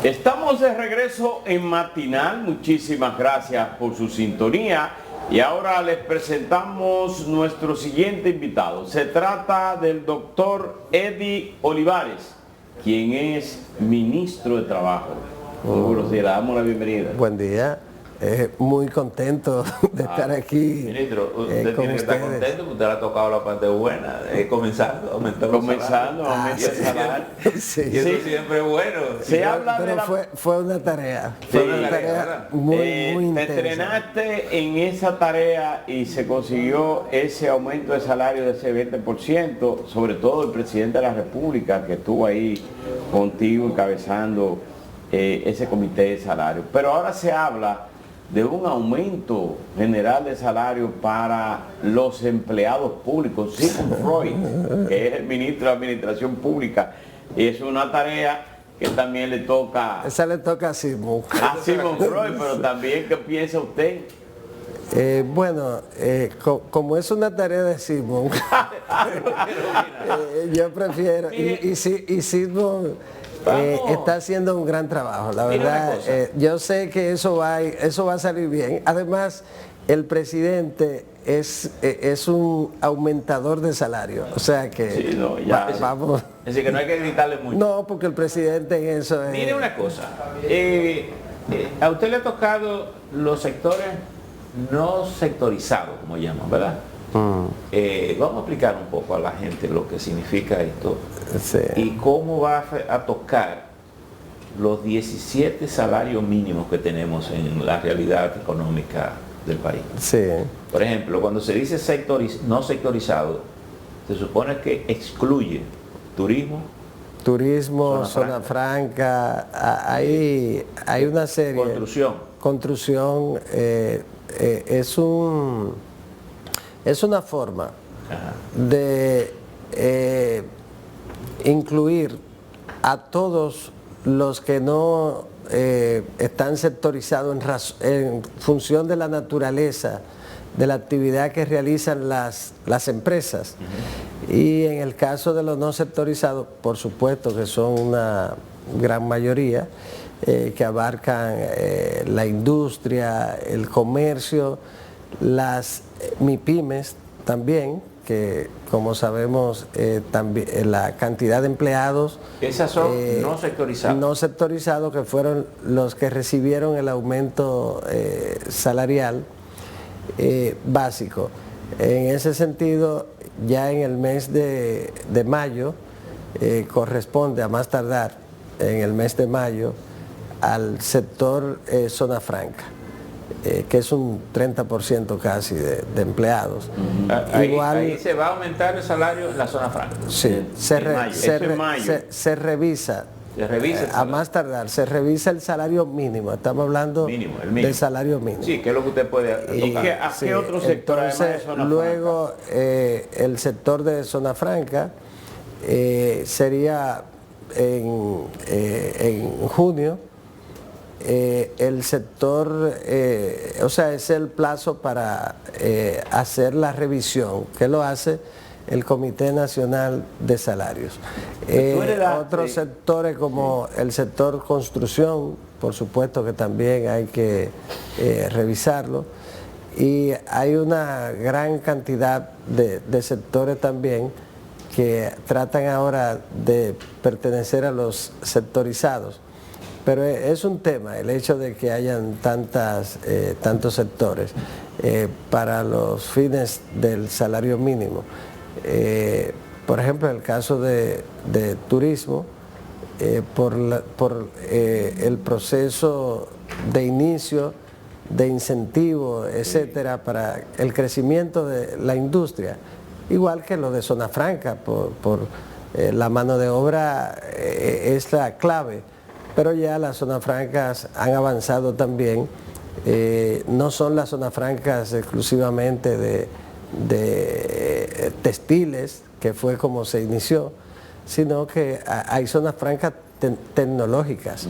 Estamos de regreso en Matinal, muchísimas gracias por su sintonía y ahora les presentamos nuestro siguiente invitado. Se trata del doctor Eddie Olivares, quien es ministro de Trabajo. Muy buenos días, le damos la bienvenida. Buen día. Muy contento de estar aquí. Ministro, usted tiene que estar contento porque usted le ha tocado la parte buena, comenzando, aumentando el salario. Sí. Y eso siempre es bueno. Pero fue una tarea. Fue una tarea muy intensa. Te entrenaste en esa tarea y se consiguió ese aumento de salario de ese 20%, sobre todo el presidente de la República que estuvo ahí contigo encabezando ese comité de salario. Pero ahora se habla de un aumento general de salario para los empleados públicos. Sigmund Freud, que es el ministro de Administración Pública, es una tarea que también le toca... Esa le toca a Sigmund. A Sigmund Freud, pero también, ¿qué piensa usted? Como es una tarea de Sigmund, yo prefiero... Y Sigmund... está haciendo un gran trabajo, la verdad. Yo sé que eso va a salir bien. Además, el presidente es un aumentador de salario, o sea que sí, no, vamos. Es decir, que no hay que gritarle mucho. No, porque el presidente en eso es... Mire una cosa, a usted le ha tocado los sectores no sectorizados, como llaman, ¿verdad? Vamos a explicar un poco a la gente lo que significa esto, sí, y cómo va a tocar los 17 salarios mínimos que tenemos en la realidad económica del país. Sí. Por ejemplo, cuando se dice no sectorizado, se supone que excluye turismo, zona franca, hay una serie. Construcción es una forma de incluir a todos los que no están sectorizados en función de la naturaleza de la actividad que realizan las empresas. Y en el caso de los no sectorizados, por supuesto que son una gran mayoría, que abarcan la industria, el comercio, las MIPYMES también, que como sabemos también la cantidad de empleados... Esas son no sectorizados. No sectorizados, que fueron los que recibieron el aumento salarial básico. En ese sentido, ya en el mes de mayo, corresponde a más tardar en el mes de mayo al sector zona franca, que es un 30% casi de empleados. Ahí se va a aumentar el salario en la zona franca. Sí, se revisa. A más tardar, se revisa el salario mínimo. Estamos hablando del salario mínimo. Sí, que es lo que usted puede tocar. ¿A qué otro sector? Entonces, luego el sector de zona franca sería en junio. El sector, o sea, es el plazo para hacer la revisión, que lo hace el Comité Nacional de Salarios. Otros sectores como el sector construcción, por supuesto que también hay que revisarlo, y hay una gran cantidad de sectores también que tratan ahora de pertenecer a los sectorizados. Pero es un tema el hecho de que hayan tantos sectores para los fines del salario mínimo. Por ejemplo, en el caso de turismo, por el proceso de inicio, de incentivo, etcétera, para el crecimiento de la industria, igual que lo de zona franca, por la mano de obra es la clave. Pero ya las zonas francas han avanzado también, no son las zonas francas exclusivamente de textiles, que fue como se inició, sino que hay zonas francas tecnológicas.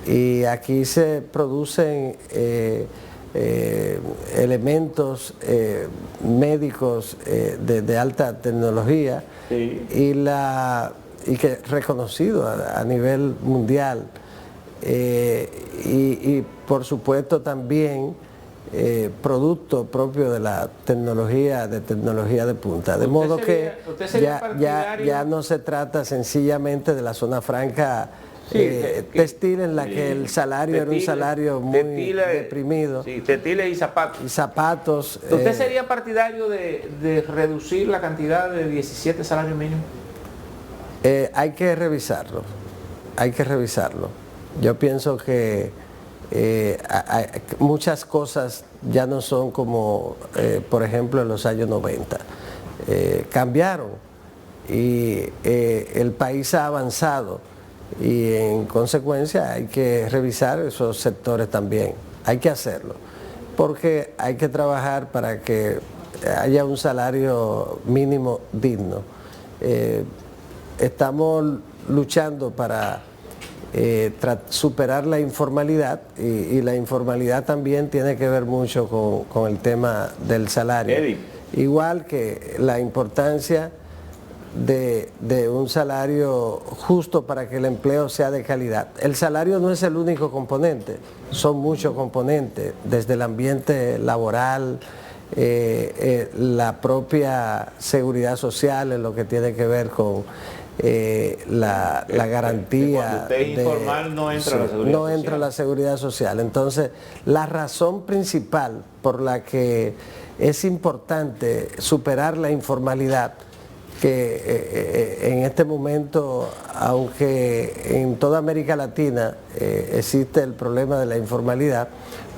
Y aquí se producen elementos médicos de alta tecnología, sí, y que reconocido a nivel mundial. y por supuesto también producto propio de la tecnología de punta. De modo que ya no se trata sencillamente de la zona franca textil en la que el salario era un salario muy deprimido. Sí, textiles y zapatos. ¿Usted sería partidario de reducir la cantidad de 17 salarios mínimos? Hay que revisarlo. Yo pienso que muchas cosas ya no son como, por ejemplo, en los años 90. Cambiaron y el país ha avanzado y en consecuencia hay que revisar esos sectores también. Hay que hacerlo porque hay que trabajar para que haya un salario mínimo digno. Estamos luchando para superar la informalidad y la informalidad también tiene que ver mucho con el tema del salario. Igual que la importancia de un salario justo para que el empleo sea de calidad. El salario no es el único componente, son muchos componentes, desde el ambiente laboral, la propia seguridad social en lo que tiene que ver con la garantía. Cuando usted es informal no entra la seguridad social. Entonces, la razón principal por la que es importante superar la informalidad, que en este momento, aunque en toda América Latina existe el problema de la informalidad,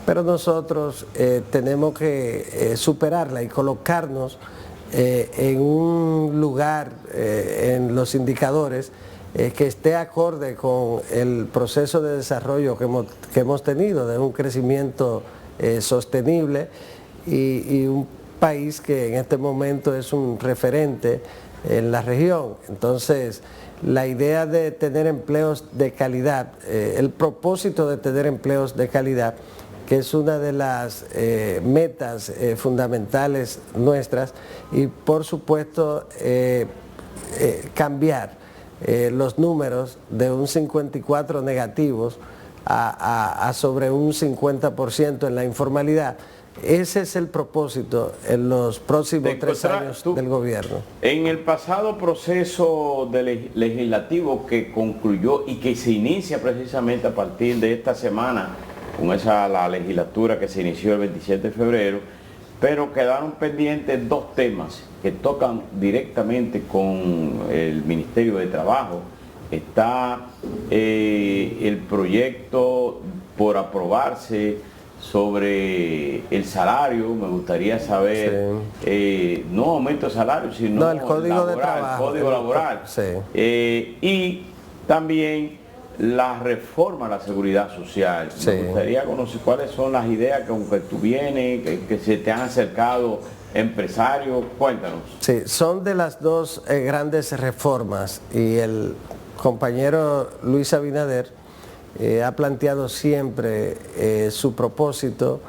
pero nosotros tenemos que superarla y colocarnos en un lugar en los indicadores que esté acorde con el proceso de desarrollo que hemos tenido, de un crecimiento sostenible y un país que en este momento es un referente en la región. Entonces, la idea de tener empleos de calidad, el propósito de tener empleos de calidad, que es una de las metas fundamentales nuestras, y por supuesto cambiar los números de un 54 negativos a sobre un 50% en la informalidad. Ese es el propósito en los próximos 3 años del gobierno. En el pasado proceso legislativo que concluyó y que se inicia precisamente a partir de esta semana, con la legislatura que se inició el 27 de febrero, pero quedaron pendientes 2 temas que tocan directamente con el Ministerio de Trabajo. Está el proyecto por aprobarse sobre el salario. Me gustaría saber, no aumento de salario, sino el código de trabajo, el código laboral. Y también la reforma a la seguridad social. Me gustaría conocer cuáles son las ideas que tú vienes, que se te han acercado empresarios. Cuéntanos. Sí, son de las 2 grandes reformas, y el compañero Luis Abinader ha planteado siempre su propósito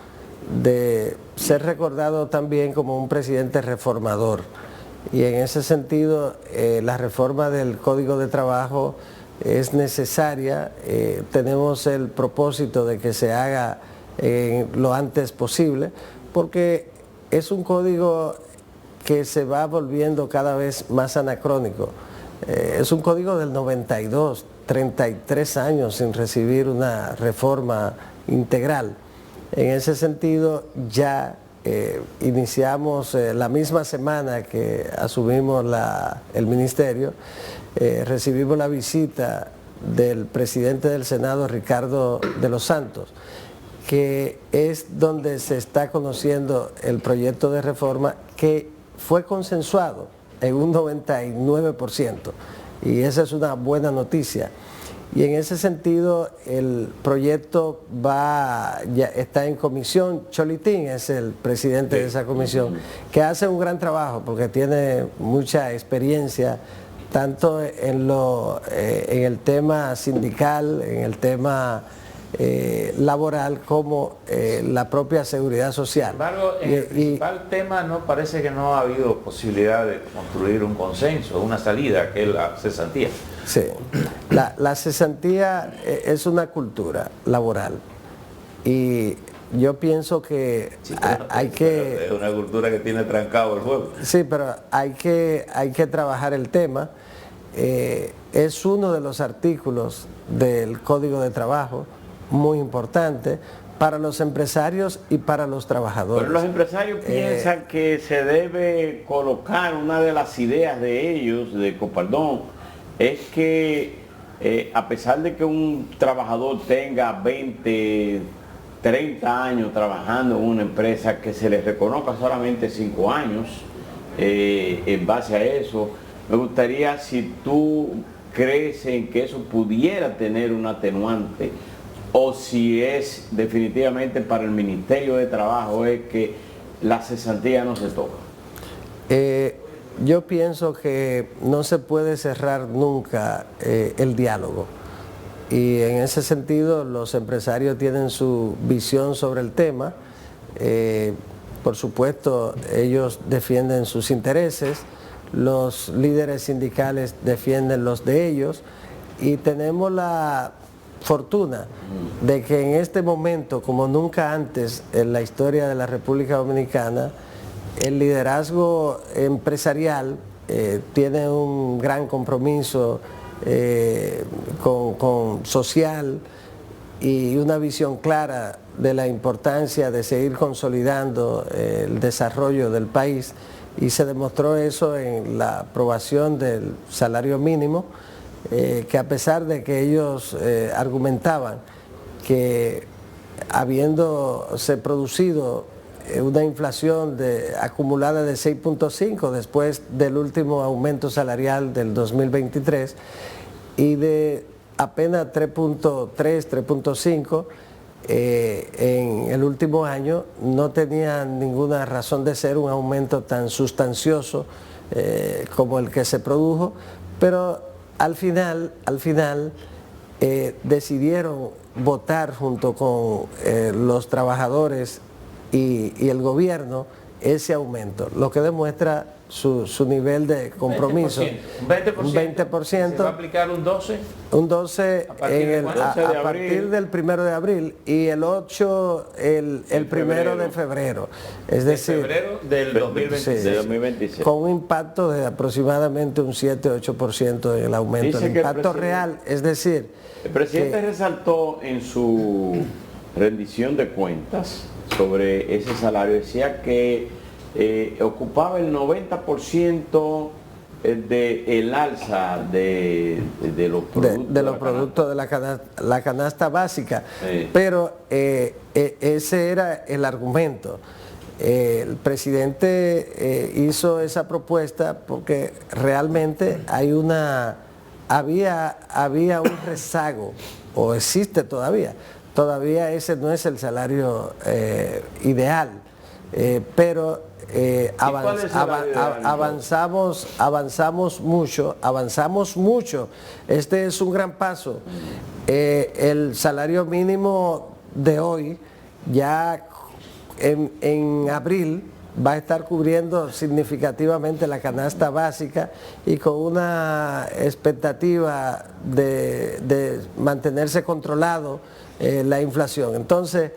de ser recordado también como un presidente reformador, y en ese sentido la reforma del Código de Trabajo es necesaria. Tenemos el propósito de que se haga lo antes posible, porque es un código que se va volviendo cada vez más anacrónico. Es un código del 92, 33 años sin recibir una reforma integral. En ese sentido, ya iniciamos la misma semana que asumimos el ministerio, recibimos la visita del presidente del Senado, Ricardo de los Santos, que es donde se está conociendo el proyecto de reforma, que fue consensuado en un 99%, y esa es una buena noticia. Y en ese sentido el proyecto ya está en comisión. Cholitín es el presidente de esa comisión, que hace un gran trabajo porque tiene mucha experiencia tanto en el tema sindical, en el tema laboral, como la propia seguridad social. Sin embargo, en el principal tema no parece que no ha habido posibilidad de construir un consenso, una salida, que es la cesantía. Sí. La cesantía es una cultura laboral y yo pienso que sí, hay que... Es una cultura que tiene trancado el juego. Sí, pero hay que trabajar el tema. Es uno de los artículos del Código de Trabajo muy importante para los empresarios y para los trabajadores. Pero los empresarios piensan que se debe colocar, una de las ideas de ellos, de Copardón, es que a pesar de que un trabajador tenga 20, 30 años trabajando en una empresa, que se le reconozca solamente 5 años, en base a eso, me gustaría si tú crees en que eso pudiera tener un atenuante, o si es definitivamente para el Ministerio de Trabajo es que la cesantía no se toca. Yo pienso que no se puede cerrar nunca el diálogo. Y en ese sentido los empresarios tienen su visión sobre el tema. Por supuesto, ellos defienden sus intereses, los líderes sindicales defienden los de ellos y tenemos la fortuna de que en este momento, como nunca antes en la historia de la República Dominicana, el liderazgo empresarial tiene un gran compromiso con social y una visión clara de la importancia de seguir consolidando el desarrollo del país, y se demostró eso en la aprobación del salario mínimo, que a pesar de que ellos argumentaban que habiéndose producido una inflación acumulada de 6.5 después del último aumento salarial del 2023 y de apenas 3.3, 3.5 en el último año, no tenía ninguna razón de ser un aumento tan sustancioso como el que se produjo, pero al final decidieron votar junto con los trabajadores y el gobierno ese aumento, lo que demuestra su nivel de compromiso. 20%. ¿Se va a aplicar un 12%? Un 12% a partir del 1 de abril y el 8% el 1 de febrero. Es decir, febrero del 2026. De 2026. Con un impacto de aproximadamente un 7-8% en el aumento. Dice el impacto real, es decir... El presidente resaltó en su rendición de cuentas sobre ese salario, decía que ocupaba el 90% del alza de los productos de la canasta básica, sí. Pero ese era el argumento. El presidente hizo esa propuesta porque realmente había un rezago, o existe todavía ese no es el salario ideal, pero avanzamos mucho. Este es un gran paso. El salario mínimo de hoy ya en abril va a estar cubriendo significativamente la canasta básica y con una expectativa de mantenerse controlado la inflación. Entonces,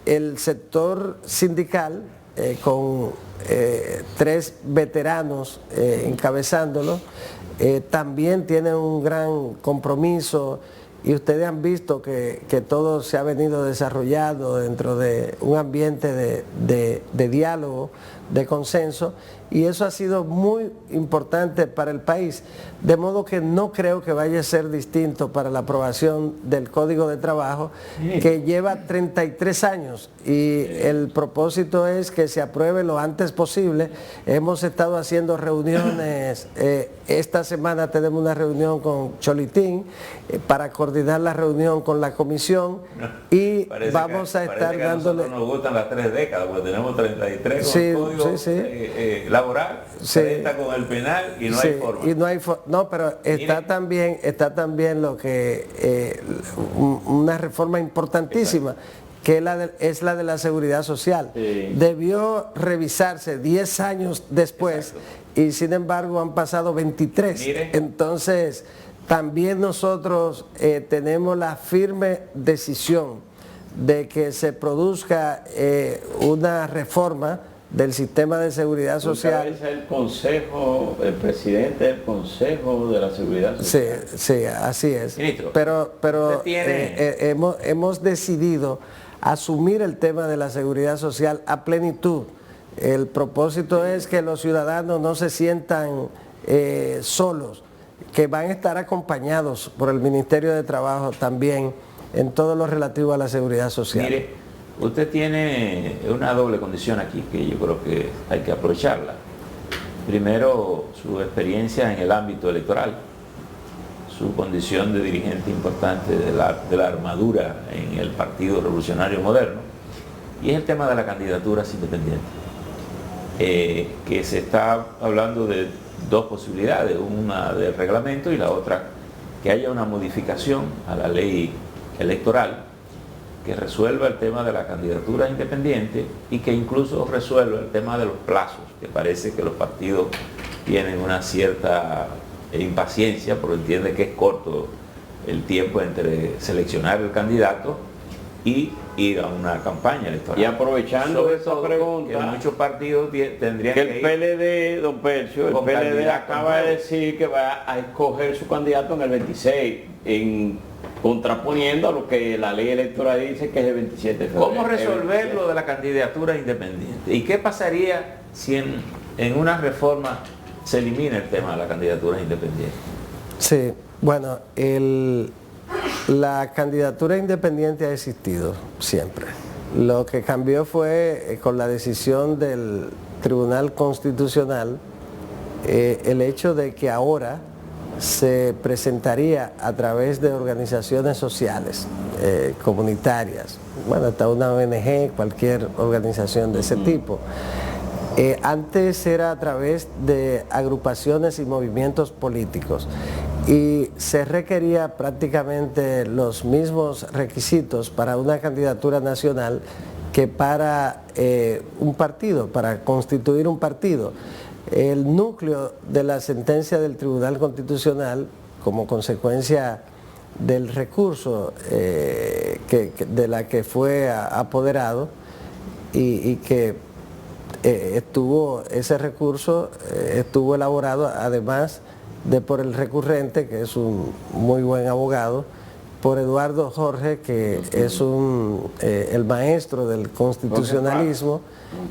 el sector sindical, con 3 veteranos encabezándolo, también tiene un gran compromiso, y ustedes han visto que todo se ha venido desarrollando dentro de un ambiente de diálogo, de consenso, y eso ha sido muy importante para el país, de modo que no creo que vaya a ser distinto para la aprobación del Código de Trabajo, que lleva 33 años y el propósito es que se apruebe lo antes posible. Hemos estado haciendo reuniones, esta semana tenemos una reunión con Cholitín para coordinar la reunión con la comisión, y vamos a estar dándole... A nosotros nos gustan las 3 décadas, porque tenemos 33 con sí, el código laboral, sí, 30 con el penal, y no sí, hay forma. Y no hay no, pero está también lo que una reforma importantísima. Exacto. Que es la de la seguridad social. Sí. Debió revisarse 10 años después. Exacto. Y sin embargo han pasado 23. Mire. Entonces también nosotros tenemos la firme decisión de que se produzca una reforma del sistema de seguridad social. Es el consejo, el presidente del Consejo de la Seguridad Social. Sí, así es. Ministro, pero hemos decidido asumir el tema de la seguridad social a plenitud. El propósito es que los ciudadanos no se sientan solos, que van a estar acompañados por el Ministerio de Trabajo también en todo lo relativo a la seguridad social. Mire, usted tiene una doble condición aquí que yo creo que hay que aprovecharla. Primero, su experiencia en el ámbito electoral, su condición de dirigente importante de la armadura en el Partido Revolucionario Moderno, y es el tema de las candidaturas independientes, que se está hablando de dos posibilidades, una del reglamento y la otra que haya una modificación a la ley electoral que resuelva el tema de la candidatura independiente y que incluso resuelva el tema de los plazos, que parece que los partidos tienen una cierta impaciencia porque entienden que es corto el tiempo entre seleccionar el candidato y ir a una campaña electoral. Y aprovechando esa pregunta, que muchos partidos tendrían que el PLD, don Percio, el PLD acaba de decir que va a escoger su candidato en el 26, contraponiendo a lo que la ley electoral dice que es el 27 de febrero. ¿Cómo resolver lo de la candidatura independiente? ¿Y qué pasaría si en una reforma se elimina el tema de la candidatura independiente? Sí, bueno, la candidatura independiente ha existido siempre. Lo que cambió fue con la decisión del Tribunal Constitucional el hecho de que ahora se presentaría a través de organizaciones sociales, comunitarias, bueno, hasta una ONG, cualquier organización de ese tipo. Antes era a través de agrupaciones y movimientos políticos y se requería prácticamente los mismos requisitos para una candidatura nacional que para un partido, para constituir un partido. El núcleo de la sentencia del Tribunal Constitucional, como consecuencia del recurso de la que fue apoderado y que ese recurso estuvo elaborado además de por el recurrente, que es un muy buen abogado, por Eduardo Jorge, que es el maestro del constitucionalismo,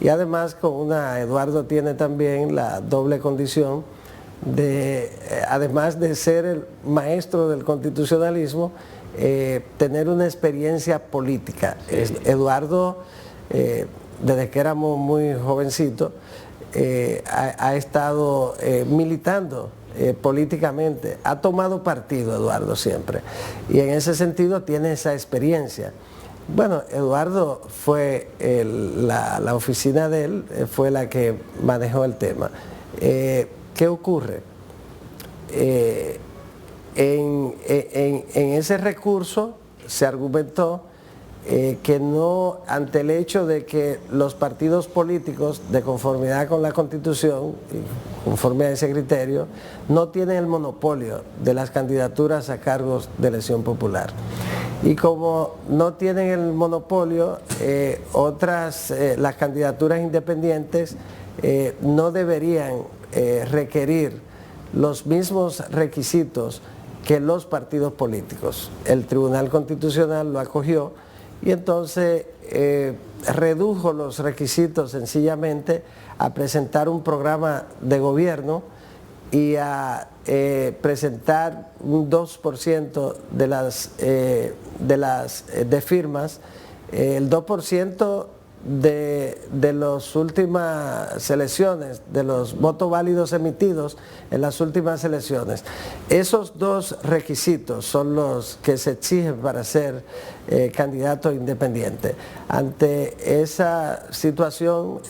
y además Eduardo tiene también la doble condición de, además de ser el maestro del constitucionalismo, tener una experiencia política. Sí. Eduardo, desde que éramos muy jovencitos, ha estado militando políticamente, ha tomado partido Eduardo siempre, y en ese sentido tiene esa experiencia. Bueno, Eduardo fue, la oficina de él fue la que manejó el tema. ¿Qué ocurre? En ese recurso se argumentó que no, ante el hecho de que los partidos políticos, de conformidad con la Constitución, y conforme a ese criterio, no tienen el monopolio de las candidaturas a cargos de elección popular. Y como no tienen el monopolio, las candidaturas independientes no deberían requerir los mismos requisitos que los partidos políticos. El Tribunal Constitucional lo acogió y entonces redujo los requisitos sencillamente a presentar un programa de gobierno y a presentar un 2% de firmas, el 2% de las últimas elecciones, de los votos válidos emitidos en las últimas elecciones. Esos dos requisitos son los que se exigen para ser candidato independiente. Ante esa situación,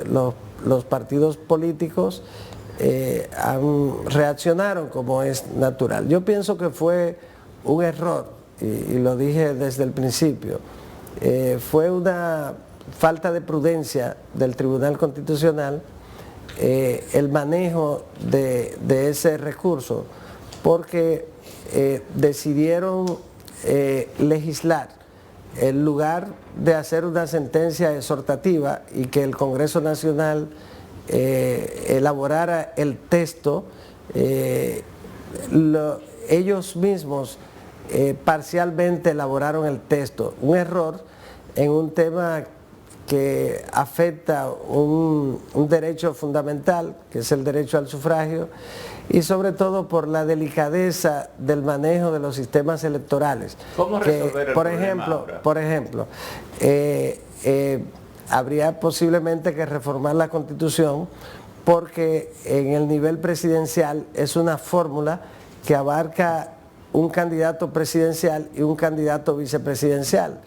los partidos políticos reaccionaron como es natural. Yo pienso que fue un error, y lo dije desde el principio, fue una falta de prudencia del Tribunal Constitucional el manejo de ese recurso, porque decidieron legislar en lugar de hacer una sentencia exhortativa y que el Congreso Nacional elaborara el texto, ellos mismos parcialmente elaboraron el texto. Un error en un tema que afecta un derecho fundamental, que es el derecho al sufragio, y sobre todo por la delicadeza del manejo de los sistemas electorales. ¿Cómo resolver el problema ahora? Por ejemplo, habría posiblemente que reformar la Constitución, porque en el nivel presidencial es una fórmula que abarca un candidato presidencial y un candidato vicepresidencial.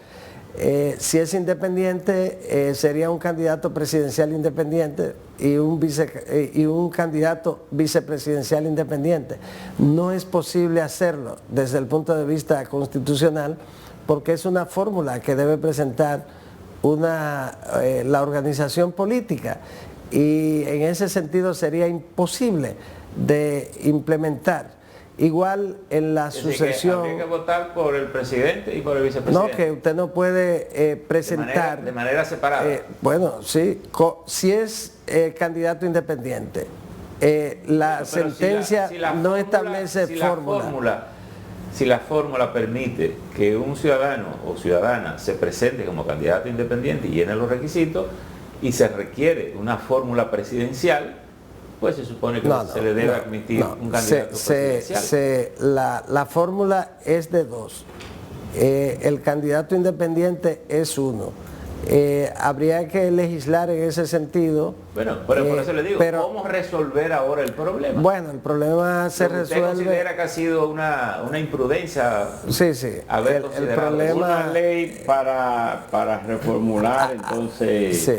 Si es independiente, sería un candidato presidencial independiente y un candidato vicepresidencial independiente. No es posible hacerlo desde el punto de vista constitucional, porque es una fórmula que debe presentar la organización política, y en ese sentido sería imposible de implementar. Igual en la sucesión... Habría que votar por el presidente y por el vicepresidente. No, que usted no puede presentar... De manera separada. Bueno, sí, si es candidato independiente, la sentencia no establece fórmula. Si la fórmula permite que un ciudadano o ciudadana se presente como candidato independiente y llene los requisitos, y se requiere una fórmula presidencial, pues se supone que se le debe admitir un candidato presidencial. La fórmula es de dos. El candidato independiente es uno. Habría que legislar en ese sentido. Bueno, pero por eso le digo, ¿cómo resolver ahora el problema? Bueno, el problema se resuelve... ¿Usted considera que ha sido una imprudencia? Sí. El problema... Una ley para reformular, entonces... Sí.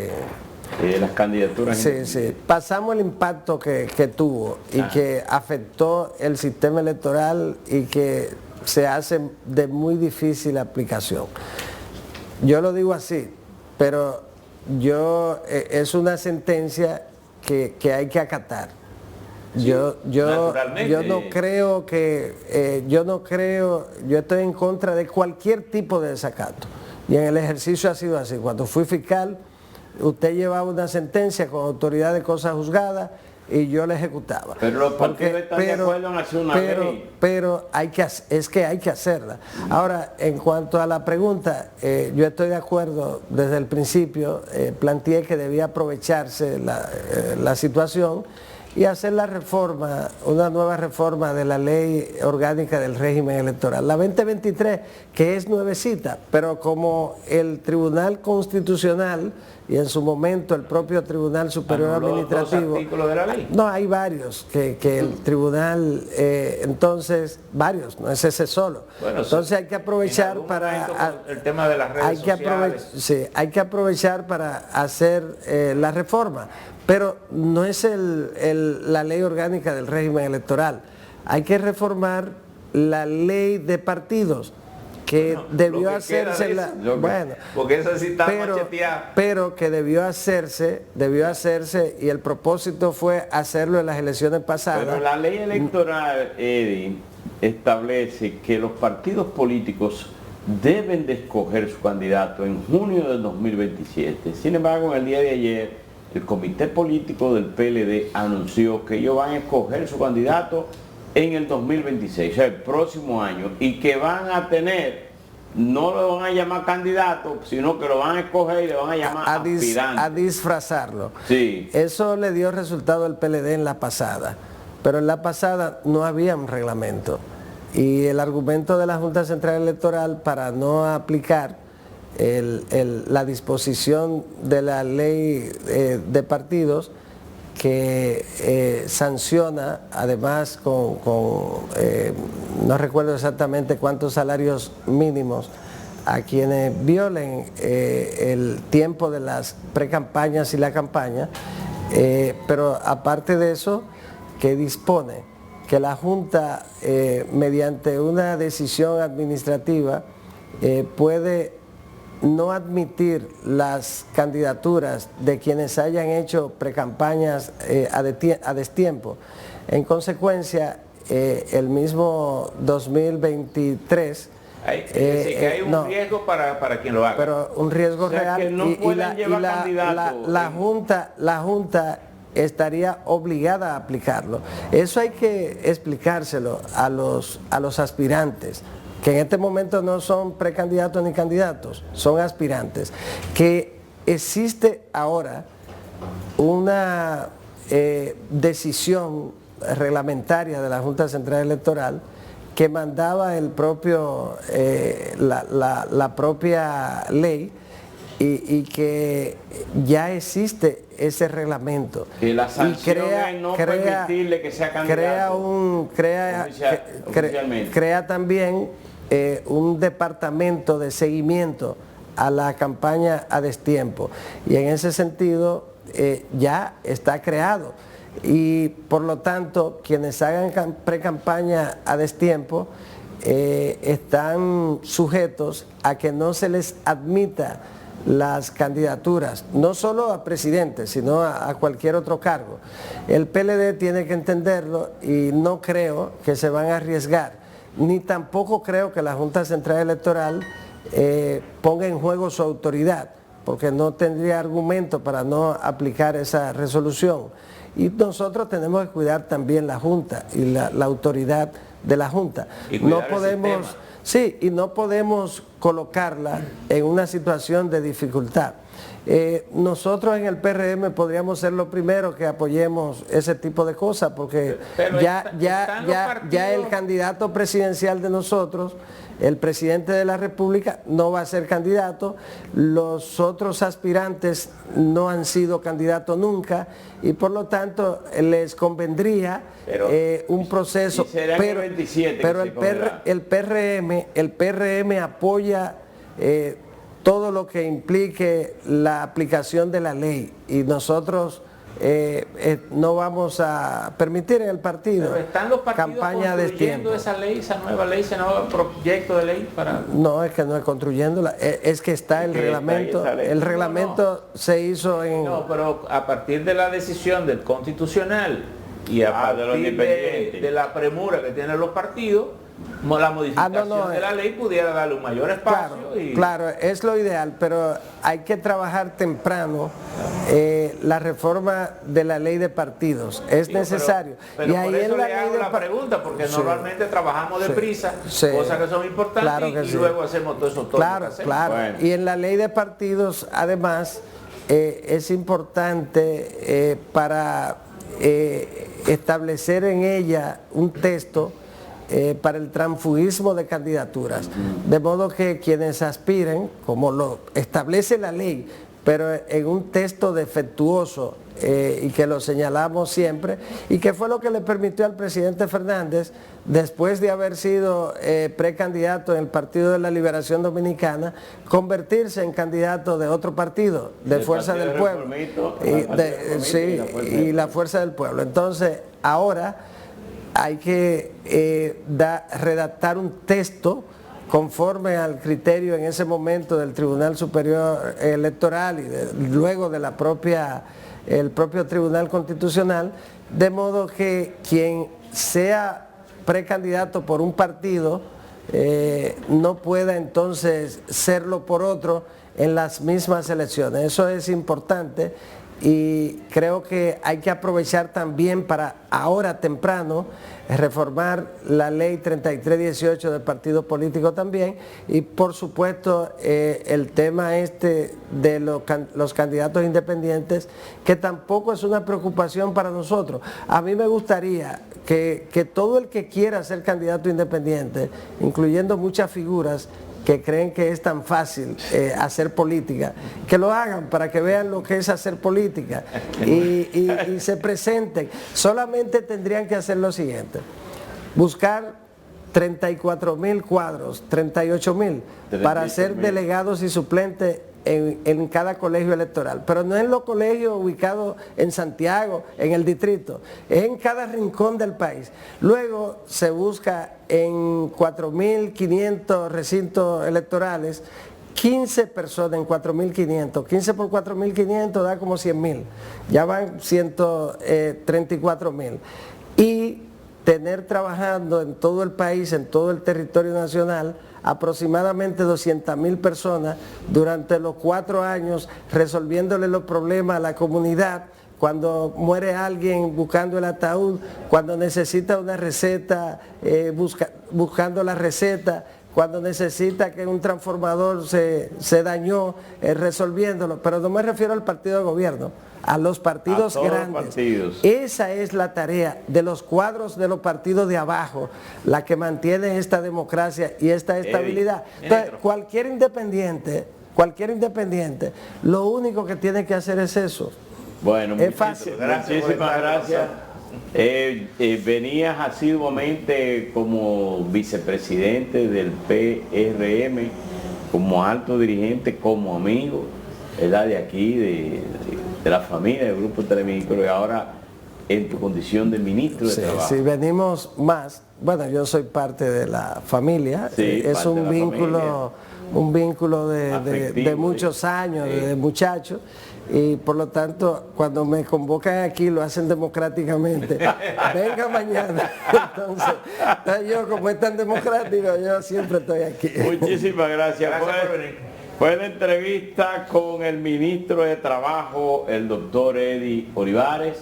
Las candidaturas. Sí. Pasamos el impacto que tuvo y que afectó el sistema electoral y que se hace de muy difícil aplicación. Yo lo digo así, pero es una sentencia que hay que acatar. Sí, yo no creo que, yo estoy en contra de cualquier tipo de desacato. Y en el ejercicio ha sido así. Cuando fui fiscal, usted llevaba una sentencia con autoridad de cosas juzgadas y yo la ejecutaba. Pero los partidos están de acuerdo en hacer una ley. Pero hay que hacerla. Ahora, en cuanto a la pregunta, yo estoy de acuerdo desde el principio, planteé que debía aprovecharse la situación y hacer la reforma, una nueva reforma de la ley orgánica del régimen electoral. La 2023, que es nuevecita, pero como el Tribunal Constitucional y en su momento el propio Tribunal Superior Administrativo... ¿Dos artículos de la ley? No, hay varios que el Tribunal, entonces, varios, no es ese solo. Bueno, entonces hay que aprovechar para... El tema de las redes sociales. Hay que aprovechar para hacer la reforma. Pero no es la ley orgánica del régimen electoral. Hay que reformar la ley de partidos, que debió hacerse porque eso sí está macheteado. Pero que debió hacerse y el propósito fue hacerlo en las elecciones pasadas. Pero la ley electoral, Eddie, establece que los partidos políticos deben de escoger su candidato en junio del 2027. Sin embargo, en el día de ayer, el comité político del PLD anunció que ellos van a escoger su candidato en el 2026, o sea, el próximo año, y que van a tener, no lo van a llamar candidato, sino que lo van a escoger y le van a llamar aspirante. A disfrazarlo. Sí. Eso le dio resultado al PLD en la pasada, pero en la pasada no había un reglamento. Y el argumento de la Junta Central Electoral para no aplicar la disposición de la ley de partidos que sanciona, además no recuerdo exactamente cuántos salarios mínimos a quienes violen el tiempo de las precampañas y la campaña, pero aparte de eso, que dispone que la Junta, mediante una decisión administrativa, puede no admitir las candidaturas de quienes hayan hecho precampañas a destiempo. En consecuencia, el mismo 2023. Que hay un riesgo para quien lo haga. Pero un riesgo real, que no pueden llevar candidatos. La Junta estaría obligada a aplicarlo. Eso hay que explicárselo a los aspirantes, que en este momento no son precandidatos ni candidatos, son aspirantes, que existe ahora una decisión reglamentaria de la Junta Central Electoral que mandaba el propio, la propia ley y que ya existe ese reglamento. Y la sanción es no permitirle que sea candidato. Crea también un departamento de seguimiento a la campaña a destiempo. Y en ese sentido ya está creado. Y por lo tanto, quienes hagan pre-campaña a destiempo están sujetos a que no se les admita las candidaturas, no solo a presidente, sino a cualquier otro cargo. El PLD tiene que entenderlo y no creo que se van a arriesgar, ni tampoco creo que la Junta Central Electoral ponga en juego su autoridad, porque no tendría argumento para no aplicar esa resolución. Y nosotros tenemos que cuidar también la Junta y la autoridad de la Junta. No podemos, sí, y no podemos colocarla en una situación de dificultad. Nosotros en el PRM podríamos ser los primeros que apoyemos ese tipo de cosas, porque ya el candidato presidencial de nosotros, el presidente de la República, no va a ser candidato, los otros aspirantes no han sido candidatos nunca y por lo tanto les convendría un proceso, pero el PRM apoya todo lo que implique la aplicación de la ley y nosotros no vamos a permitir en el partido. Pero están los partidos campaña de tiempo. Esa ley, esa nueva ley, ese nuevo proyecto de ley para... No, es que no es construyéndola, es que está el reglamento. El reglamento se hizo en... No, pero a partir de la decisión del Constitucional y a partir de la premura que tienen los partidos, la modificación de la ley pudiera darle un mayor espacio. Claro, es lo ideal, pero hay que trabajar temprano la reforma de la ley de partidos. Es necesario. Pero y ahí por eso le hago la pregunta, porque normalmente trabajamos deprisa, cosas que son importantes, y luego hacemos todo eso. Claro. Bueno. Y en la ley de partidos, además, es importante para establecer en ella un texto para el transfugismo de candidaturas, de modo que quienes aspiren, como lo establece la ley, pero en un texto defectuoso y que lo señalamos siempre, y que fue lo que le permitió al presidente Fernández, después de haber sido precandidato en el Partido de la Liberación Dominicana, convertirse en candidato de otro partido, de Fuerza del Pueblo, y la Fuerza del Pueblo. Entonces, ahora hay que redactar un texto conforme al criterio en ese momento del Tribunal Superior Electoral y luego de el propio Tribunal Constitucional, de modo que quien sea precandidato por un partido no pueda entonces serlo por otro en las mismas elecciones. Eso es importante. Y creo que hay que aprovechar también para ahora temprano reformar la ley 3318 del partido político también y por supuesto el tema de los candidatos independientes, que tampoco es una preocupación para nosotros. A mí me gustaría que todo el que quiera ser candidato independiente, incluyendo muchas figuras que creen que es tan fácil hacer política, que lo hagan para que vean lo que es hacer política y se presenten. Solamente tendrían que hacer lo siguiente: buscar 34.000 cuadros, 38.000, para ser delegados y suplentes en cada colegio electoral, pero no en los colegios ubicados en Santiago, en el distrito, es en cada rincón del país. Luego se busca en 4.500 recintos electorales 15 personas en 4.500, 15 por 4.500 da como 100.000, ya van 134.000. Y tener trabajando en todo el país, en todo el territorio nacional, aproximadamente 200.000 personas durante los 4 años resolviéndole los problemas a la comunidad, cuando muere alguien buscando el ataúd, cuando necesita una receta, buscando la receta, cuando necesita que un transformador se dañó, resolviéndolo. Pero no me refiero al partido de gobierno, a los partidos grandes. Esa es la tarea de los cuadros de los partidos de abajo, la que mantiene esta democracia y esta estabilidad. Entonces, cualquier independiente, lo único que tiene que hacer es eso. Bueno, es fácil. Muchísimas gracias. Venías asiduamente como vicepresidente del PRM, como alto dirigente, como amigo, ¿verdad? De aquí, de la familia del Grupo Telemicro, y ahora en tu condición de ministro de Trabajo. Sí, venimos más. Bueno, yo soy parte de la familia, es un vínculo de muchos años, de muchachos. Y por lo tanto, cuando me convocan aquí, lo hacen democráticamente. Venga mañana. Entonces, yo, como es tan democrático, yo siempre estoy aquí. Muchísimas gracias. Fue la entrevista con el ministro de Trabajo, el doctor Eddie Olivares.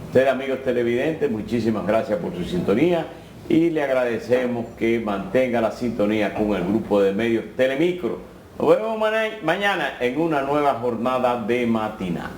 Ustedes, amigos televidentes, muchísimas gracias por su sintonía y le agradecemos que mantenga la sintonía con el grupo de medios Telemicro. Nos vemos mañana en una nueva jornada de matinal.